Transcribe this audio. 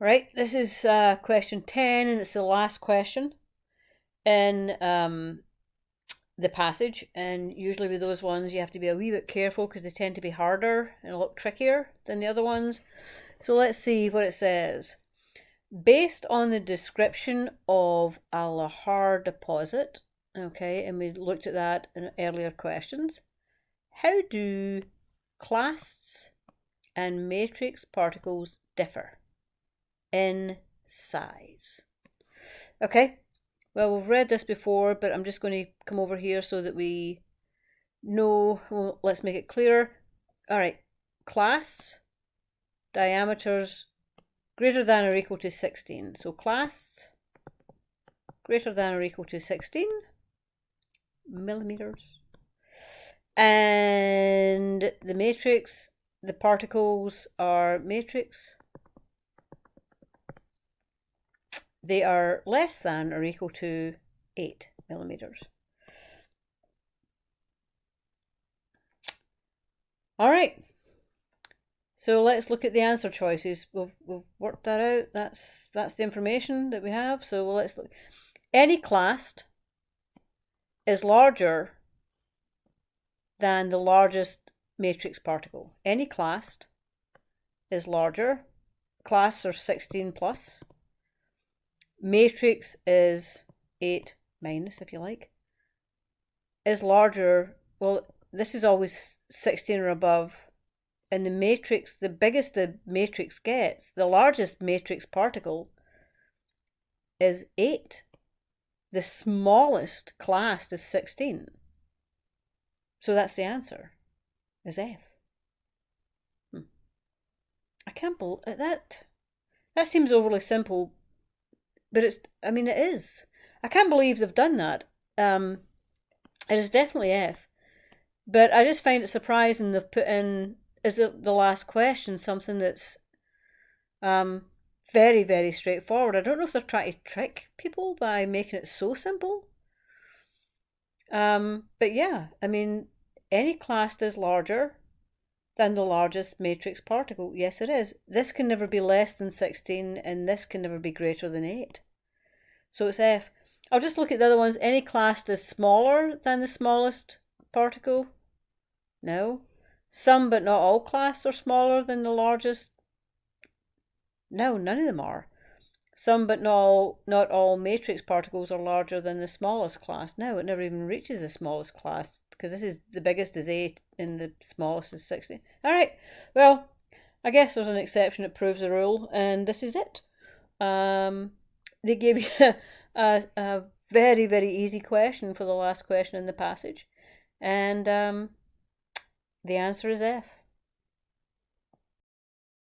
Right, this is question 10, and it's the last question in the passage. And usually with those ones, you have to be a wee bit careful because they tend to be harder and a lot trickier than the other ones. So let's see what it says. Based on the description of a lahar deposit, okay, and we looked at that in earlier questions, how do clasts and matrix particles differ in size? Okay, well, we've read this before, but I'm just going to come over here so that we know. Well, let's make it clearer. All right, clasts, diameters greater than or equal to 16. So clasts greater than or equal to 16 millimeters. And the matrix, the particles are matrix. They are less than or equal to 8 millimeters. All right. So let's look at the answer choices. We've worked that out. That's the information that we have. So let's look. Any clast is larger than the largest matrix particle. Any clast is larger. Clasts are 16 plus. Matrix is 8 minus, if you like. Is larger. Well, this is always 16 or above. And the matrix, the biggest the matrix gets, the largest matrix particle is 8. The smallest clast is 16. So that's the answer, is F. I can't believe that. That seems overly simple, but it is. I can't believe they've done that. It is definitely F. But I just find it surprising they've put in is the last question something that's very, very straightforward. I don't know if they're trying to trick people by making it so simple. But yeah, any clast is larger than the largest matrix particle. Yes, it is. This can never be less than 16, and this can never be greater than 8. So it's F. I'll just look at the other ones. Any clast is smaller than the smallest particle? No. Some but not all clasts are smaller than the largest? No, none of them are. Some but not all matrix particles are larger than the smallest class. No, it never even reaches the smallest class because this is the biggest is 8 and the smallest is 16. All right, well, I guess there's an exception that proves the rule, and this is it. They gave you a very, very easy question for the last question in the passage, and the answer is F.